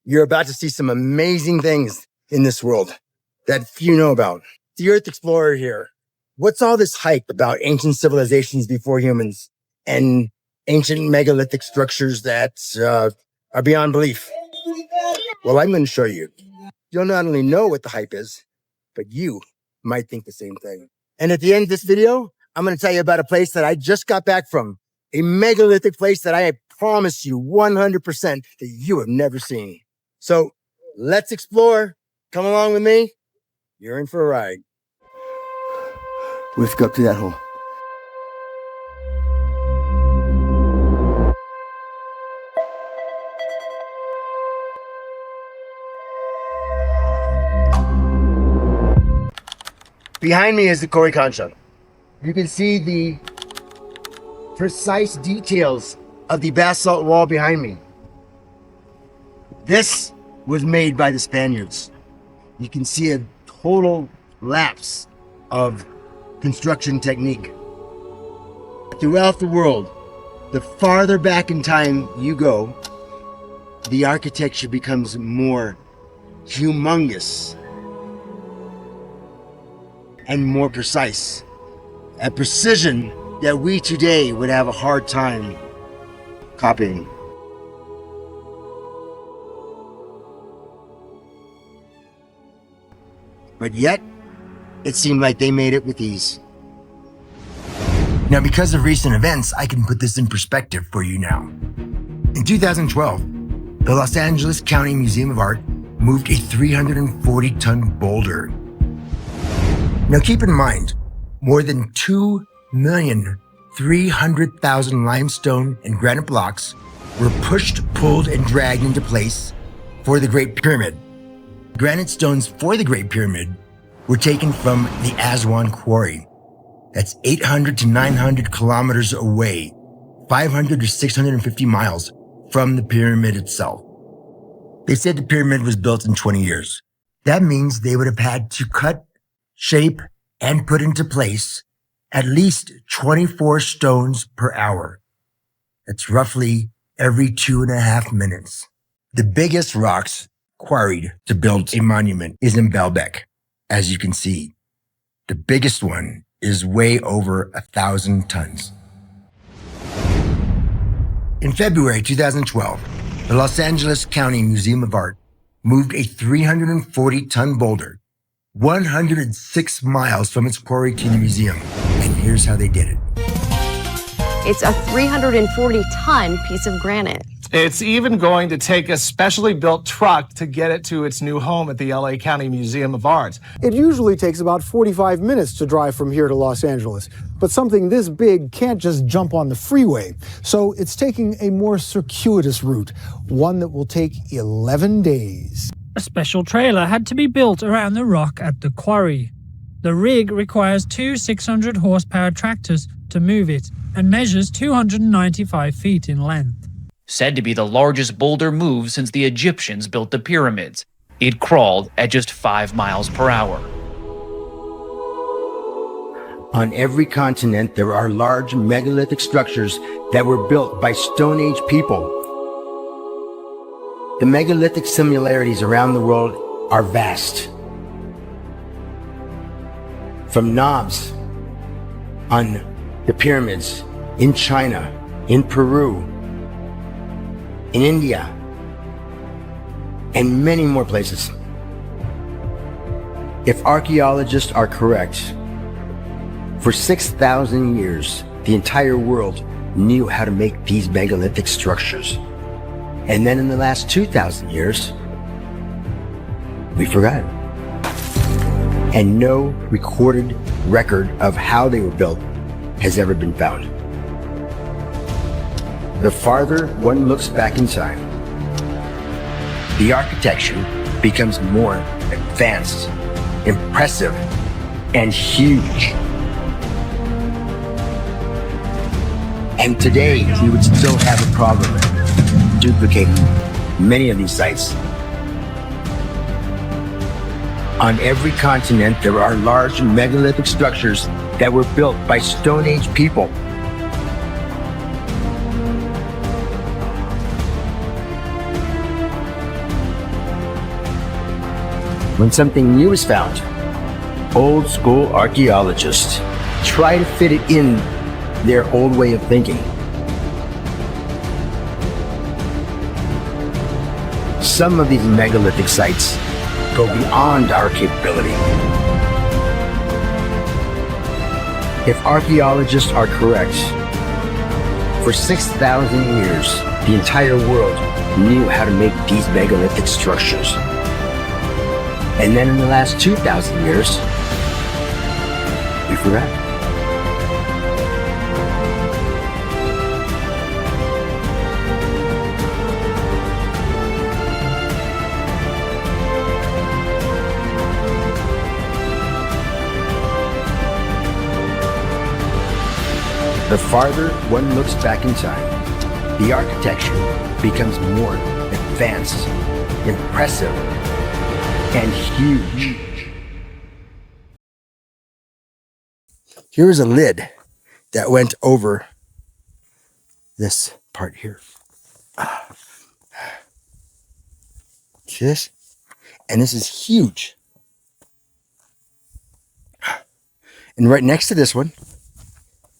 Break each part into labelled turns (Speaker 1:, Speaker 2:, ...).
Speaker 1: You're about to see some amazing things in this world that few know about. The Earth Explorer here. What's all this hype about ancient civilizations before humans and ancient megalithic structures that are beyond belief? Well, I'm going to show you. You'll not only know what the hype is, but you might think the same thing. And at the end of this video, I'm going to tell you about a place that I just got back from. A megalithic place that I promise you 100% that you have never seen. So let's explore. Come along with me. You're in for a ride. Let's go up to that hole. Behind me is the Kori Concha. You can see the precise details of the basalt wall behind me. This was made by the Spaniards. You can see a total lapse of construction technique. Throughout the world, the farther back in time you go, the architecture becomes more humongous and more precise. A precision that we today would have a hard time copying. But yet, it seemed like they made it with ease. Now, because of recent events, I can put this in perspective for you now. In 2012, the Los Angeles County Museum of Art moved a 340-ton boulder. Now keep in mind, more than 2,300,000 limestone and granite blocks were pushed, pulled, and dragged into place for the Great Pyramid. Granite stones for the Great Pyramid were taken from the Aswan Quarry. That's 800 to 900 kilometers away, 500 to 650 miles from the pyramid itself. They said the pyramid was built in 20 years. That means they would have had to cut, shape, and put into place at least 24 stones per hour. That's roughly every 2.5 minutes. The biggest rocks quarried to build a monument is in Baalbek, as you can see. The biggest one is way over 1,000 tons. In February 2012, the Los Angeles County Museum of Art moved a 340-ton boulder 106 miles from its quarry to the museum. And here's how they did it.
Speaker 2: It's a 340-ton piece of granite.
Speaker 3: It's even going to take a specially built truck to get it to its new home at the LA County Museum of Art.
Speaker 4: It usually takes about 45 minutes to drive from here to Los Angeles, but something this big can't just jump on the freeway. So it's taking a more circuitous route, one that will take 11 days.
Speaker 5: A special trailer had to be built around the rock at the quarry. The rig requires two 600-horsepower tractors to move it and measures 295 feet in length.
Speaker 6: Said to be the largest boulder move since the Egyptians built the pyramids. It crawled at just 5 miles per hour.
Speaker 1: On every continent, there are large megalithic structures that were built by Stone Age people. The megalithic similarities around the world are vast. From knobs on the pyramids in China, in Peru, in India, and many more places. If archaeologists are correct, for 6,000 years, the entire world knew how to make these megalithic structures. And then in the last 2,000 years, we forgot it. And no recorded record of how they were built has ever been found. The farther one looks back in time, the architecture becomes more advanced, impressive, and huge. And today, we would still have a problem duplicating many of these sites. On every continent, there are large megalithic structures that were built by Stone Age people. When something new is found, old school archaeologists try to fit it in their old way of thinking. Some of these megalithic sites go beyond our capability. If archaeologists are correct, for 6,000 years, the entire world knew how to make these megalithic structures. And then in the last 2,000 years, we forgot. The farther one looks back in time, the architecture becomes more advanced, impressive, and huge. Here is a lid that went over this part here. See this? And this is huge. And right next to this one,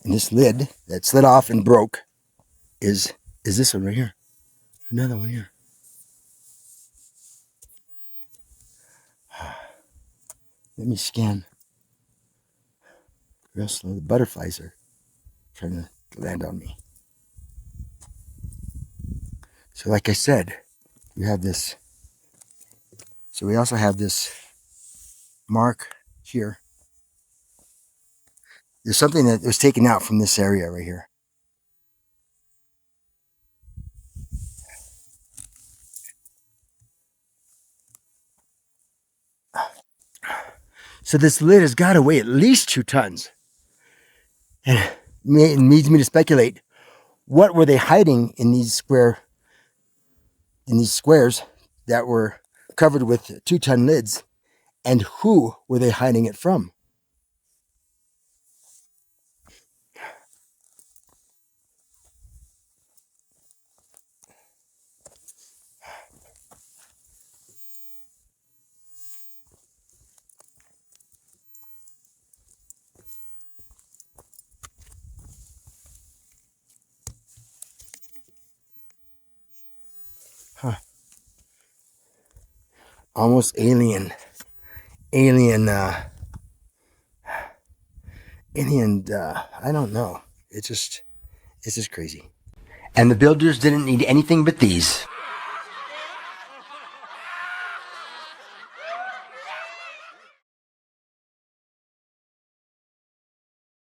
Speaker 1: and this lid that slid off and broke, is this one right here. Another one here. Let me scan. Real slow. The butterflies are trying to land on me. So like I said, we have this. So we also have this mark here. There's something that was taken out from this area right here. So this lid has got to weigh at least 2 tons. And it needs me to speculate, what were they hiding in these squares that were covered with 2-ton lids, and who were they hiding it from? Huh. Almost alien, I don't know. It's just crazy. And the builders didn't need anything but these.